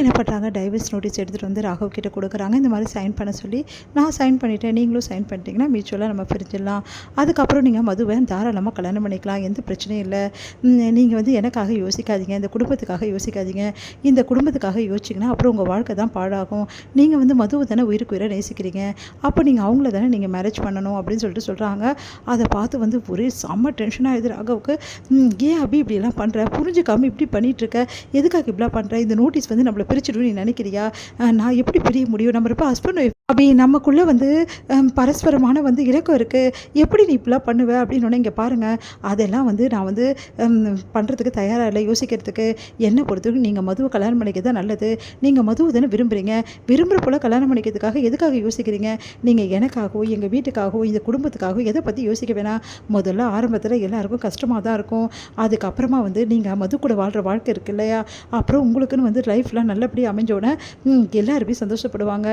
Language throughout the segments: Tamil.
என்ன பண்ணுறாங்க, டைவர்ஸ் நோட்டீஸ் எடுத்துகிட்டு வந்து ராகவ் கிட்ட கொடுக்குறாங்க. இந்த மாதிரி சைன் பண்ண சொல்லி, நான் சைன் பண்ணிட்டேன், நீங்களும் சைன் பண்ணிட்டீங்கன்னா மியூச்சுவலாக நம்ம பிரிஞ்சிடலாம். அதுக்கப்புறம் நீங்கள் மதுவை தாராளமாக கல்யாணம் பண்ணிக்கலாம், எந்த பிரச்சனையும் இல்லை. நீங்கள் வந்து எனக்காக யோசிக்காதீங்க, இந்த குடும்பத்துக்காக யோசிக்காதீங்க. இந்த குடும்பத்துக்காக யோசிச்சிங்கன்னா அப்புறம் உங்கள் வாழ்க்கை தான் பாழாகும். நீங்கள் வந்து மதுவை தானே உயிருக்கு உயிரை நேசிக்கிறீங்க, அப்போ நீங்கள் அவங்கள தானே நீங்கள் மேரேஜ் பண்ணணும் அப்படின்னு சொல்லிட்டு சொல்கிறாங்க. அதை பார்த்து வந்து ஒரே செம்ம டென்ஷனாக ஆகிடுது ராகவுக்கு. ஏன் அபி இப்படியெல்லாம் பண்ணுற, புரிஞ்சுக்காமல் இப்படி பண்ணிகிட்ருக்க, எதுக்காக இப்படிலாம் பண்ணுற, இந்த நோட்டீஸ் வந்து நம்மளை பிரிச்சுடும் நீ நினைக்கிறியா, நான் எப்படி பிரிய முடியும், நம்ம இப்போ ஹஸ்பண்ட் ஒய்ஃப் அப்படி நமக்குள்ளே வந்து பரஸ்பரமான வந்து இலக்கம் இருக்குது, எப்படி நீ இப்படிலாம் பண்ணுவ அப்படின்னு. இங்கே பாருங்கள், அதெல்லாம் வந்து நான் வந்து பண்ணுறதுக்கு தயாராக இல்லை, யோசிக்கிறதுக்கு. என்னை பொறுத்தவரைக்கும் நீங்கள் மதுவை கல்யாணம் பண்ணிக்கிறது தான் நல்லது. நீங்கள் மதுவை தானே விரும்புகிறீங்க, விரும்புகிற போல் கல்யாணம் பண்ணிக்கிறதுக்காக எதுக்காக யோசிக்கிறீங்க? நீங்கள் எனக்காகவோ எங்கள் வீட்டுக்காகவோ இந்த குடும்பத்துக்காகவோ எதை பற்றி யோசிக்க வேணாம். முதல்ல ஆரம்பத்தில் எல்லாருக்கும் கஷ்டமாக தான் இருக்கும், அதுக்கப்புறமா வந்து நீங்கள் மது கூட வாழ்கிற வாழ்க்கை இருக்கு இல்லையா, அப்புறம் உங்களுக்குன்னு வந்து லைஃப்லாம் நல்லபடியாக அமைஞ்சோன்னே எல்லாருமே சந்தோஷப்படுவாங்க.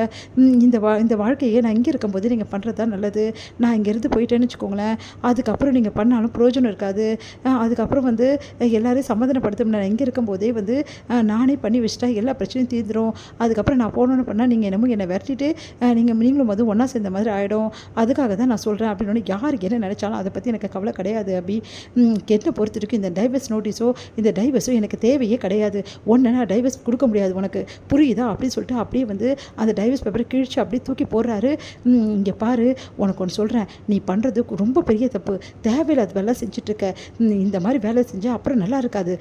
இந்த வாழ்க்கையை நான் இங்கே இருக்கும்போது நீங்கள் பண்ணுறது தான் நல்லது. நான் இங்கேருந்து போயிட்டேன்னு வச்சுக்கோங்களேன், அதுக்கப்புறம் நீங்கள் பண்ணாலும் பிரயோஜனம் இருக்காது. அதுக்கப்புறம் வந்து எல்லோரையும் சமாதானப்படுத்த நான் இங்கே இருக்கும்போதே வந்து நானே பண்ணி வச்சுட்டா எல்லா பிரச்சனையும் தீர்ந்துடும். அதுக்கப்புறம் நான் போகணுன்னு பண்ணால் நீங்கள் என்னை விரட்டிட்டு நீங்களும் வந்து ஒன்றா சேர்ந்த மாதிரி ஆகிடும். அதுக்காக தான் நான் சொல்கிறேன் அப்படின்னு. யார் என்ன நினச்சாலும் அதை பற்றி எனக்கு கவலை கிடையாது அப்படி. என்னை பொறுத்திருக்கு இந்த டைவர்ஸ் நோட்டீஸோ இந்த டைவர்ஸோ எனக்கு தேவையே கிடையாது. ஒன்று நான் டைவர்ஸ் கொடுக்க முடியாது, உனக்கு புரியுதா அப்படின்னு சொல்லிட்டு அப்படியே வந்து அந்த டைவர்ஸ் பேப்பரை கிழிச்சு அப்படியே தூக்கி போடுறாரு. இங்கே பாரு, உனக்கு ஒன்று சொல்கிறேன், நீ பண்ணுறது ரொம்ப பெரிய தப்பு, தேவையில்லாத வேலை செஞ்சிட்ருக்க. இந்த மாதிரி வேலை செஞ்சால் அப்புறம் நல்லா இருக்காது.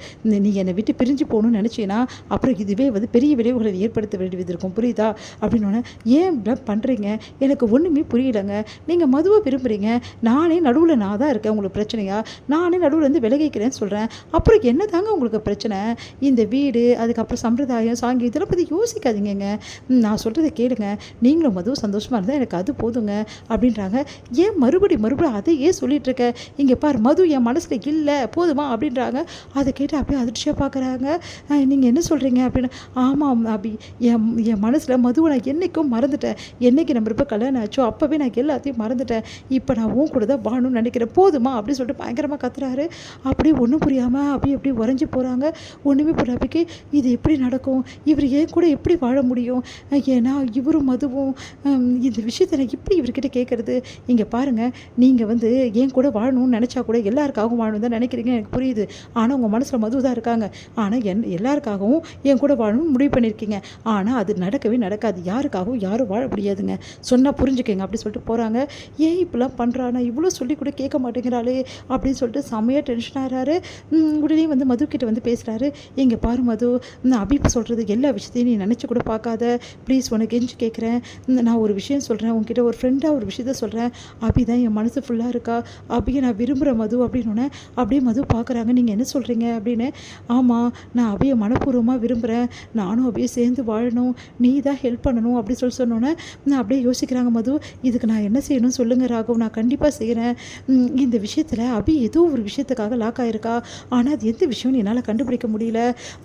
நீ என்னை விட்டு பிரிஞ்சு போகணும்னு நினச்சின்னா அப்புறம் இதுவே வந்து பெரிய விளைவுகளை ஏற்படுத்த வேண்டியது இருக்கும், புரியுதா அப்படின்னு. ஏன் இப்படி பண்ணுறீங்க, எனக்கு ஒன்றுமே புரியலைங்க. நீங்கள் மதுவை விரும்புகிறீங்க, நானே நடுவில் நான் தான் இருக்கேன், உங்களுக்கு பிரச்சனையா? நானே நடுவில் வந்து விலகிக்கிறேன்னு சொல்கிறேன், அப்புறம் என்ன தாங்க உங்களுக்கு பிரச்சனை? இந்த வீடு, அதுக்கப்புறம் சம்பிரதாயம், சாங்கி இதெல்லாம் பற்றி யோசிக்காதீங்க. நான் சொல்கிறத கேளுங்க, நீங்களும் மதுவும் சந்தோஷமாக இருந்தால் எனக்கு அது போதுங்க அப்படின்றாங்க. ஏன் மறுபடியும் அதையே சொல்லிட்டு இருக்க? இங்கே பார், மது என் மனசில் இல்லை, போதுமா அப்படின்றாங்க. அதை கேட்டு அப்படியே அதிர்ச்சியாக பார்க்குறாங்க. நீங்கள் என்ன சொல்கிறீங்க அப்படின்னு. ஆமாம் அபி, என் மனசில் மதுவை நான் என்றைக்கும் மறந்துட்டேன். என்றைக்கு நம்ம இப்போ கல்யாணம் ஆச்சோ அப்போவே நான் எல்லாத்தையும் மறந்துட்டேன். இப்போ நான் உன் கூட தான் வாழணும்னு நினைக்கிறேன், போதுமா அப்படின்னு சொல்லிட்டு பயங்கரமாக கத்துறாரு. அப்படியே ஒன்றும் புரியாமல் அப்படி உறைஞ்சி போகிறாங்க. ஒன்றுமே புரியாபிக்கு இது எப்படி நடக்கும், இவர் ஏன் கூட எப்படி வாழ முடியும், ஏன்னா இவரும் மதுவும் இந்த விஷயத்தை நான் இப்படி இவர்கிட்ட கேட்குறது. இங்கே பாருங்கள், நீங்கள் வந்து என் கூட வாழணும்னு நினச்சா கூட எல்லாருக்காகவும் வாழணும் தான் நினைக்கிறீங்க, எனக்கு புரியுது. ஆனால் உங்கள் மனசில் மது தான் இருக்காங்க. ஆனால் எல்லாருக்காகவும் என் கூட வாழணும்னு முடிவு பண்ணியிருக்கீங்க. ஆனால் அது நடக்கவே நடக்காது, யாருக்காகவும் யாரும் வாழ முடியாதுங்க, சொன்னால் புரிஞ்சுக்கங்க அப்படி சொல்லிட்டு போகிறாங்க. ஏன் இப்படிலாம் பண்ணுறானா, இவ்வளோ சொல்லி கூட கேட்க மாட்டேங்கிறாளே அப்படின்னு சொல்லிட்டு செம்மையாக டென்ஷன் ஆகிறாரு. உடனே வந்து மது கிட்ட வந்து பேசுகிறாரு. இங்கே பாரு மது, அபிப்பு சொல்கிறது எல்லா விஷயத்தையும் நீ நினச்சி கூட பார்க்காத, ப்ளீஸ் உனக்கு கெஞ்சி கேட்குறேன். நான் ஒரு விஷயம் சொல்கிறேன் உங்ககிட்ட, ஒரு ஃப்ரெண்டாக ஒரு விஷயத்த சொல்கிறேன். அபி தான் என் மனசு ஃபுல்லாக இருக்கா, அபியை நான் விரும்புகிறேன் மது அப்படின்னு. அப்படியே மது பார்க்குறாங்க. நீங்கள் என்ன சொல்கிறீங்க அப்படின்னு. ஆமாம், நான் அபியை மனப்பூர்வமாக விரும்புகிறேன், நானும் அபியை சேர்ந்து வாழணும், நீ தான் ஹெல்ப் பண்ணணும் அப்படி சொன்னோன்னே அப்படியே யோசிக்கிறாங்க மது. இதுக்கு நான் என்ன செய்யணும்னு சொல்லுங்கள் ராகவ், நான் கண்டிப்பாக செய்கிறேன். இந்த விஷயத்தில் அபி ஏதோ ஒரு விஷயத்துக்காக லாக் ஆகிருக்கா, ஆனால் அது எந்த விஷயம்னு என்னால் கண்டுபிடிக்க முடியல,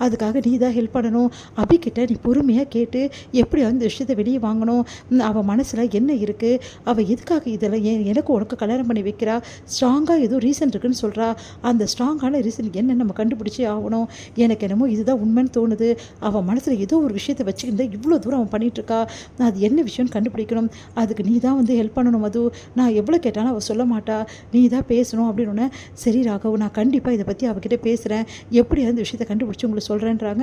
அதுக்காக நீ தான் ஹெல்ப் பண்ணணும். அபிக்கிட்ட நீ பொறுமையாக கேட்டு எப்படியாவது இந்த விஷயத்தை வெளியே வாங்கணும். அவள் மனசில் என்ன இருக்குது, அவள் எதுக்காக இதெல்லாம் எனக்கு உனக்கு கல்யாணம் பண்ணி வைக்கிறா, ஸ்ட்ராங்காக ஏதோ ரீசன் இருக்குன்னு சொல்கிறா, அந்த ஸ்ட்ராங்கான ரீசன் என்ன நம்ம கண்டுபிடிச்சே ஆகணும். எனக்கு என்னமோ இதுதான் உண்மைன்னு தோணுது. அவள் மனசில் ஏதோ ஒரு விஷயத்தை வச்சுக்கிட்டு இவ்வளோ தூரம் அவன் பண்ணிகிட்ருக்கா, அது என்ன விஷயம்னு கண்டுபிடிக்கணும். அதுக்கு நீ தான் வந்து ஹெல்ப் பண்ணணும் மது, நான் எவ்வளோ கேட்டாலும் அவள் சொல்ல மாட்டா, நீ தான் பேசணும் அப்படின்னு. சரி ராகவ், நான் கண்டிப்பாக இதை பற்றி அவகிட்ட பேசுகிறேன், எப்படியாவது இந்த விஷயத்தை கண்டுபிடிச்சி உங்களுக்கு சொல்கிறேன்றாங்க.